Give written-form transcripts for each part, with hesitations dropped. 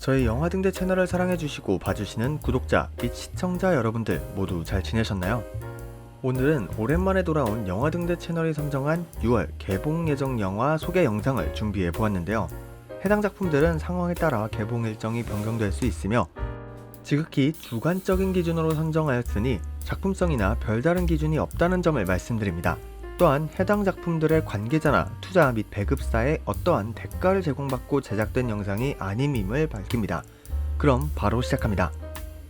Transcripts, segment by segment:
저희 영화등대 채널을 사랑해주시고 봐주시는 구독자 및 시청자 여러분들 모두 잘 지내셨나요? 오늘은 오랜만에 돌아온 영화등대 채널이 선정한 6월 개봉 예정 영화 소개 영상을 준비해 보았는데요. 해당 작품들은 상황에 따라 개봉 일정이 변경될 수 있으며 지극히 주관적인 기준으로 선정하였으니 작품성이나 별다른 기준이 없다는 점을 말씀드립니다. 또한 해당 작품들의 관계자나 투자 및 배급사에 어떠한 대가를 제공받고 제작된 영상이 아님임을 밝힙니다. 그럼 바로 시작합니다.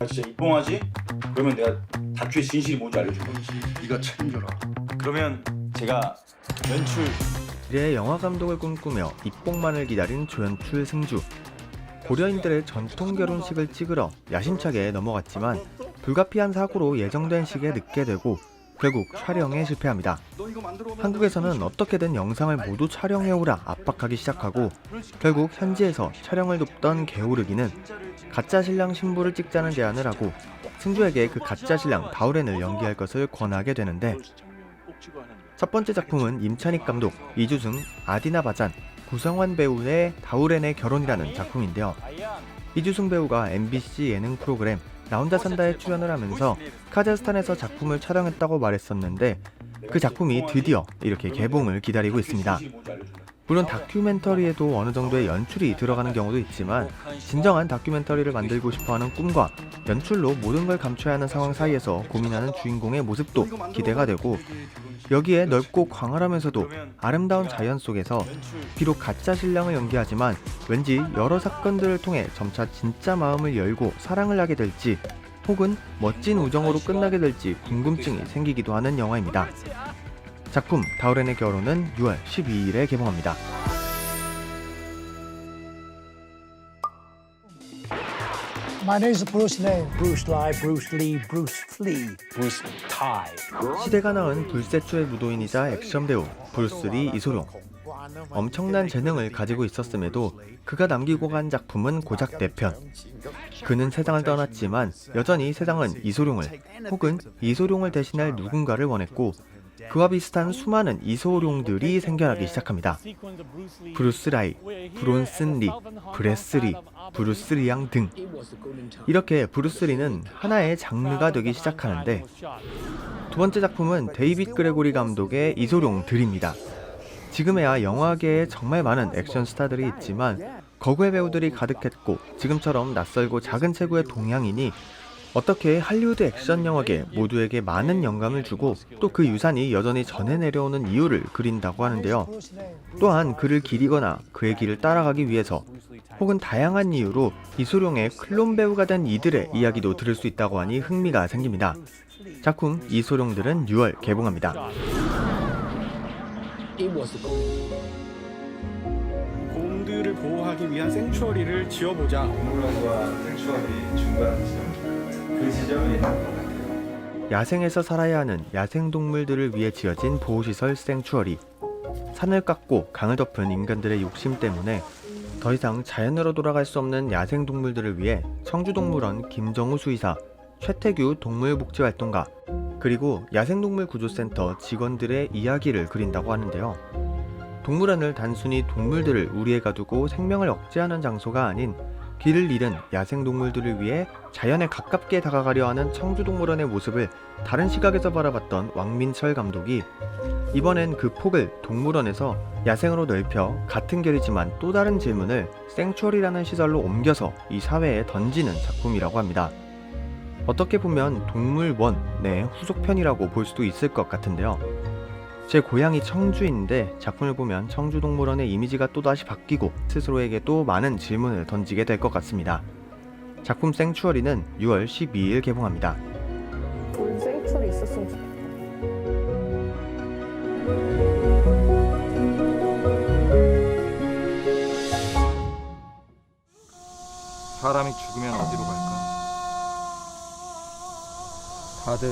진짜 입봉하지? 그러면 내가 다큐의 진실이 뭔지 알려줄 거야. 네가 책임져라. 그러면 제가 연출 미래의 영화 감독을 꿈꾸며 입봉만을 기다린 조연출 승주. 고려인들의 전통 결혼식을 찍으러 야심차게 넘어갔지만 불가피한 사고로 예정된 시기에 늦게 되고 결국 촬영에 실패합니다. 한국에서는 어떻게든 영상을 모두 촬영해오라 압박하기 시작하고 결국 현지에서 촬영을 돕던 개오르기는 가짜 신랑 신부를 찍자는 제안을 하고 승주에게 그 가짜 신랑 다우렌을 연기할 것을 권하게 되는데, 첫 번째 작품은 임찬익 감독, 이주승, 아디나 바잔, 구성환 배우의 다우렌의 결혼이라는 작품인데요. 이주승 배우가 MBC 예능 프로그램 나 혼자 산다에 출연을 하면서 카자흐스탄에서 작품을 촬영했다고 말했었는데 그 작품이 드디어 이렇게 개봉을 기다리고 있습니다. 물론 다큐멘터리에도 어느 정도의 연출이 들어가는 경우도 있지만 진정한 다큐멘터리를 만들고 싶어하는 꿈과 연출로 모든 걸 감춰야 하는 상황 사이에서 고민하는 주인공의 모습도 기대가 되고, 여기에 넓고 광활하면서도 아름다운 자연 속에서 비록 가짜 신랑을 연기하지만 왠지 여러 사건들을 통해 점차 진짜 마음을 열고 사랑을 하게 될지 혹은 멋진 우정으로 끝나게 될지 궁금증이 생기기도 하는 영화입니다. 작품 다우렌의 결혼은 6월 12일에 개봉합니다. My name is Bruce Lee. Bruce Lee, Bruce Lee, Bruce Lee, Bruce Ty. 시대가 낳은 불세초의 무도인이자 액션 배우 브루스 리 이소룡. 엄청난 재능을 가지고 있었음에도 그가 남기고 간 작품은 고작 4편. 그는 세상을 떠났지만 여전히 세상은 이소룡을 혹은 이소룡을 대신할 누군가를 원했고 그와 비슷한 수많은 이소룡들이 생겨나기 시작합니다. 브루스 라이, 브론슨 리, 브레스 리, 브루스 리양 등. 이렇게 브루스 리는 하나의 장르가 되기 시작하는데, 두 번째 작품은 데이빗 그레고리 감독의 이소룡들입니다. 지금에야 영화계에 정말 많은 액션 스타들이 있지만 거구의 배우들이 가득했고 지금처럼 낯설고 작은 체구의 동양인이 어떻게 할리우드 액션 영화계 모두에게 많은 영감을 주고 또 그 유산이 여전히 전해 내려오는 이유를 그린다고 하는데요. 또한 그를 기리거나 그의 길을 따라가기 위해서 혹은 다양한 이유로 이소룡의 클론 배우가 된 이들의 이야기도 들을 수 있다고 하니 흥미가 생깁니다. 작품 이소룡들은 6월 개봉합니다. 곰들을 보호하기 위한 생추어리를 지어보자. 동물원과 생추어리 중간 지점, 그 지점이 야생에서 살아야 하는 야생동물들을 위해 지어진 보호시설 생추어리. 산을 깎고 강을 덮은 인간들의 욕심 때문에 더 이상 자연으로 돌아갈 수 없는 야생동물들을 위해 청주동물원 김정우 수의사, 최태규 동물복지활동가, 그리고 야생동물구조센터 직원들의 이야기를 그린다고 하는데요. 동물원을 단순히 동물들을 우리에 가두고 생명을 억제하는 장소가 아닌 길을 잃은 야생동물들을 위해 자연에 가깝게 다가가려 하는 청주동물원의 모습을 다른 시각에서 바라봤던 왕민철 감독이 이번엔 그 폭을 동물원에서 야생으로 넓혀 같은 결이지만 또 다른 질문을 생추어리라는 시설로 옮겨서 이 사회에 던지는 작품이라고 합니다. 어떻게 보면 동물원의 후속편이라고 볼 수도 있을 것 같은데요. 제 고향이 청주인데 작품을 보면 청주동물원의 이미지가 또다시 바뀌고 스스로에게도 많은 질문을 던지게 될 것 같습니다. 작품 생추어리는 6월 12일 개봉합니다. 생추어리 있었으면 좋겠다. 사람이 죽으면 어디로 갈까? 다들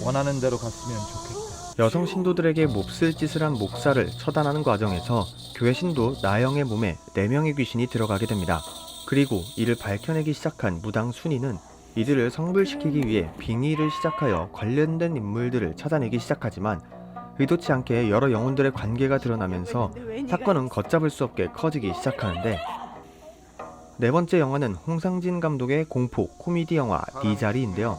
원하는 대로 갔으면 좋겠다. 여성 신도들에게 몹쓸 짓을 한 목사를 처단하는 과정에서 교회 신도 나영의 몸에 4명의 귀신이 들어가게 됩니다. 그리고 이를 밝혀내기 시작한 무당 순이는 이들을 성불시키기 위해 빙의를 시작하여 관련된 인물들을 찾아내기 시작하지만 의도치 않게 여러 영혼들의 관계가 드러나면서 사건은 걷잡을 수 없게 커지기 시작하는데, 네 번째 영화는 홍상진 감독의 공포 코미디 영화 네 자리인데요.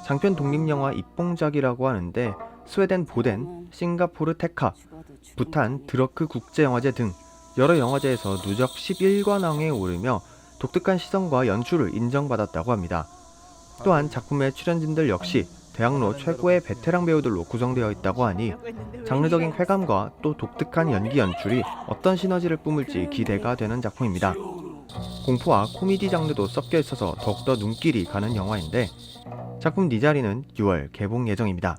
장편 독립영화 입봉작이라고 하는데 스웨덴 보덴, 싱가포르 테카, 부탄 드러크 국제영화제 등 여러 영화제에서 누적 11관왕에 오르며 독특한 시선과 연출을 인정받았다고 합니다. 또한 작품의 출연진들 역시 대학로 최고의 베테랑 배우들로 구성되어 있다고 하니 장르적인 쾌감과 또 독특한 연기 연출이 어떤 시너지를 뿜을지 기대가 되는 작품입니다. 공포와 코미디 장르도 섞여 있어서 더욱더 눈길이 가는 영화인데 작품 네 자리는 6월 개봉 예정입니다.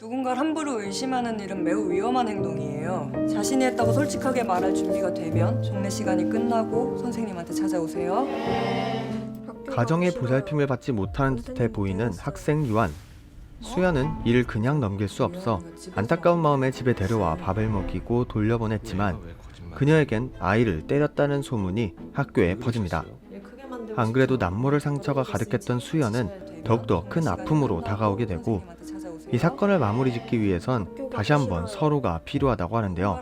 누군가를 함부로 의심하는 일은 매우 위험한 행동이에요. 자신이 했다고 솔직하게 말할 준비가 되면 종례 시간이 끝나고 선생님한테 찾아오세요. 가정의 보살핌을 받지 못하는 듯해 보이는 학생 유한. 수연은 이를 그냥 넘길 수 없어 안타까운 마음에 집에 데려와 밥을 먹이고 돌려보냈지만 그녀에겐 아이를 때렸다는 소문이 학교에 퍼집니다. 안 그래도 남모를 상처가 가득했던 수연은 더욱더 큰 아픔으로 다가오게 되고 이 사건을 마무리 짓기 위해선 다시 한번 서로가 필요하다고 하는데요.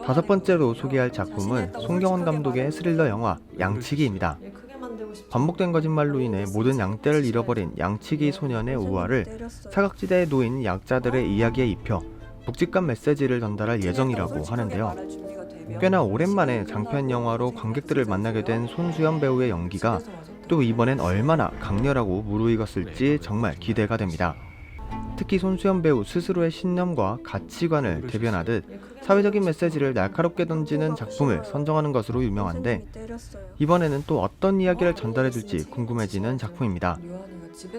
다섯 번째로 소개할 작품은 송경원 감독의 스릴러 영화 양치기입니다. 반복된 거짓말로 인해 모든 양떼를 잃어버린 양치기 소년의 우화를 사각지대에 놓인 약자들의 이야기에 입혀 묵직한 메시지를 전달할 예정이라고 하는데요. 꽤나 오랜만에 장편 영화로 관객들을 만나게 된 손수연 배우의 연기가 또 이번엔 얼마나 강렬하고 무르익었을지 정말 기대가 됩니다. 특히 손수연 배우 스스로의 신념과 가치관을 대변하듯 사회적인 메시지를 날카롭게 던지는 작품을 선정하는 것으로 유명한데 이번에는 또 어떤 이야기를 전달해줄지 궁금해지는 작품입니다.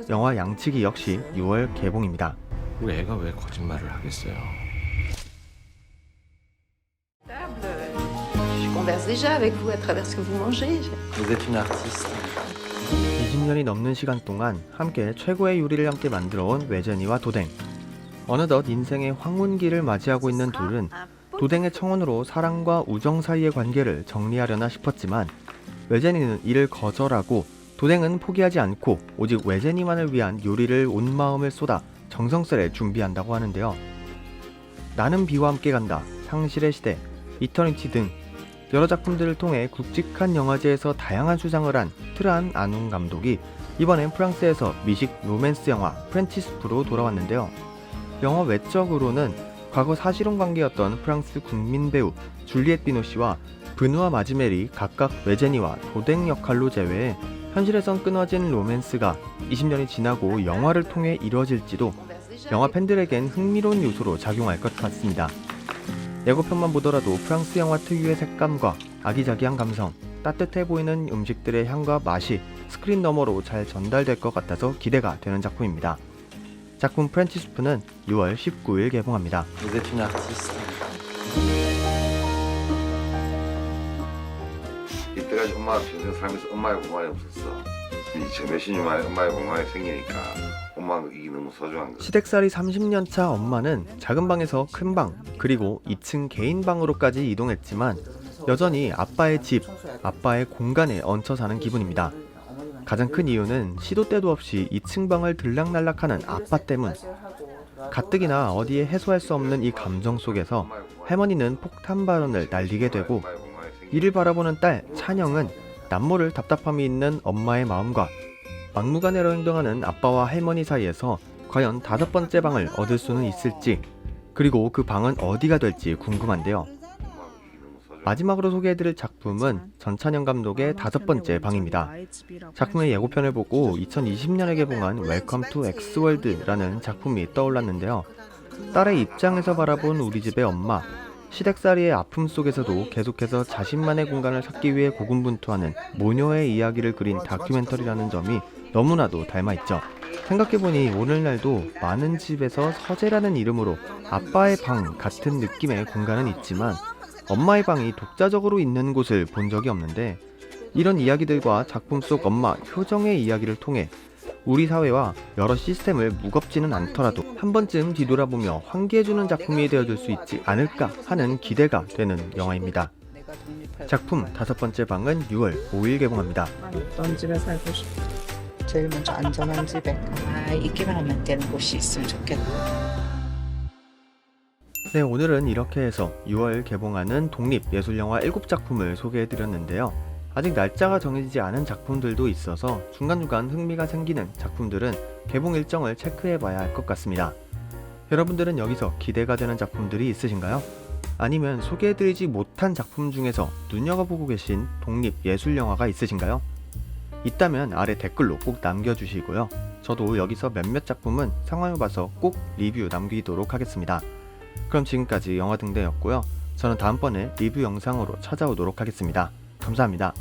영화 양치기 역시 6월 개봉입니다. 우리 애가 왜 거짓말을 하겠어요? Je converse déjà avec vous à travers ce que vous mangez. Vous êtes une artiste. 20년이 넘는 시간 동안 함께 최고의 요리를 함께 만들어온 외제니와 도댕. 어느덧 인생의 황혼기를 맞이하고 있는 둘은 도댕의 청혼으로 사랑과 우정 사이의 관계를 정리하려나 싶었지만 외제니는 이를 거절하고 도댕은 포기하지 않고 오직 외제니만을 위한 요리를 온 마음을 쏟아 정성스레 준비한다고 하는데요. 나는 비와 함께 간다, 상실의 시대, 이터니티 등 여러 작품들을 통해 굵직한 영화제에서 다양한 수상을 한 트란 아눈 감독이 이번엔 프랑스에서 미식 로맨스 영화 프렌티스프로 돌아왔는데요. 영화 외적으로는 과거 사실혼 관계였던 프랑스 국민 배우 줄리엣 비노시와 브누아 마지멜이 각각 외제니와 도댕 역할로 제외해 현실에선 끊어진 로맨스가 20년이 지나고 영화를 통해 이루어질지도 영화 팬들에겐 흥미로운 요소로 작용할 것 같습니다. 예고편만 보더라도 프랑스 영화 특유의 색감과 아기자기한 감성, 따뜻해 보이는 음식들의 향과 맛이 스크린 너머로 잘 전달될 것 같아서 기대가 되는 작품입니다. 작품 프렌티스프는 6월 19일 개봉합니다. Vous êtes une artiste. 이때까지 엄마가 평생 살면서 엄마의 공간이 없었어. 이제 몇십 년 만에 엄마의 공간이 생기니까 엄마가 이게 너무 소중한 거야. 시댁살이 30년차 엄마는 작은 방에서 큰 방, 그리고 2층 개인 방으로까지 이동했지만 여전히 아빠의 집, 아빠의 공간에 얹혀 사는 기분입니다. 가장 큰 이유는 시도 때도 없이 2층 방을 들락날락하는 아빠 때문. 가뜩이나 어디에 해소할 수 없는 이 감정 속에서 할머니는 폭탄 발언을 날리게 되고 이를 바라보는 딸 찬영은 남모를 답답함이 있는 엄마의 마음과 막무가내로 행동하는 아빠와 할머니 사이에서 과연 다섯 번째 방을 얻을 수는 있을지, 그리고 그 방은 어디가 될지 궁금한데요. 마지막으로 소개해드릴 작품은 전찬영 감독의 다섯 번째 방입니다. 작품의 예고편을 보고 2020년에 개봉한 웰컴 투 엑스월드라는 작품이 떠올랐는데요. 딸의 입장에서 바라본 우리 집의 엄마, 시댁살이의 아픔 속에서도 계속해서 자신만의 공간을 찾기 위해 고군분투하는 모녀의 이야기를 그린 다큐멘터리라는 점이 너무나도 닮아있죠. 생각해보니 오늘날도 많은 집에서 서재라는 이름으로 아빠의 방 같은 느낌의 공간은 있지만 엄마의 방이 독자적으로 있는 곳을 본 적이 없는데, 이런 이야기들과 작품 속 엄마 효정의 이야기를 통해 우리 사회와 여러 시스템을 무겁지는 않더라도 한 번쯤 뒤돌아보며 환기해주는 작품이 되어줄 수 있지 않을까 하는 기대가 되는 영화입니다. 작품 다섯 번째 방은 6월 5일 개봉합니다. 어떤 집에 살고 싶어? 제일 먼저 안전한 집에 있기만 하면 되는 곳이 있으면 좋겠다. 네, 오늘은 이렇게 해서 6월 개봉하는 독립예술영화 7작품을 소개해드렸는데요. 아직 날짜가 정해지지 않은 작품들도 있어서 중간중간 흥미가 생기는 작품들은 개봉 일정을 체크해봐야 할 것 같습니다. 여러분들은 여기서 기대가 되는 작품들이 있으신가요? 아니면 소개해드리지 못한 작품 중에서 눈여겨보고 계신 독립예술영화가 있으신가요? 있다면 아래 댓글로 꼭 남겨주시고요. 저도 여기서 몇몇 작품은 상황을 봐서 꼭 리뷰 남기도록 하겠습니다. 그럼 지금까지 영화등대였고요. 저는 다음번에 리뷰 영상으로 찾아오도록 하겠습니다. 감사합니다.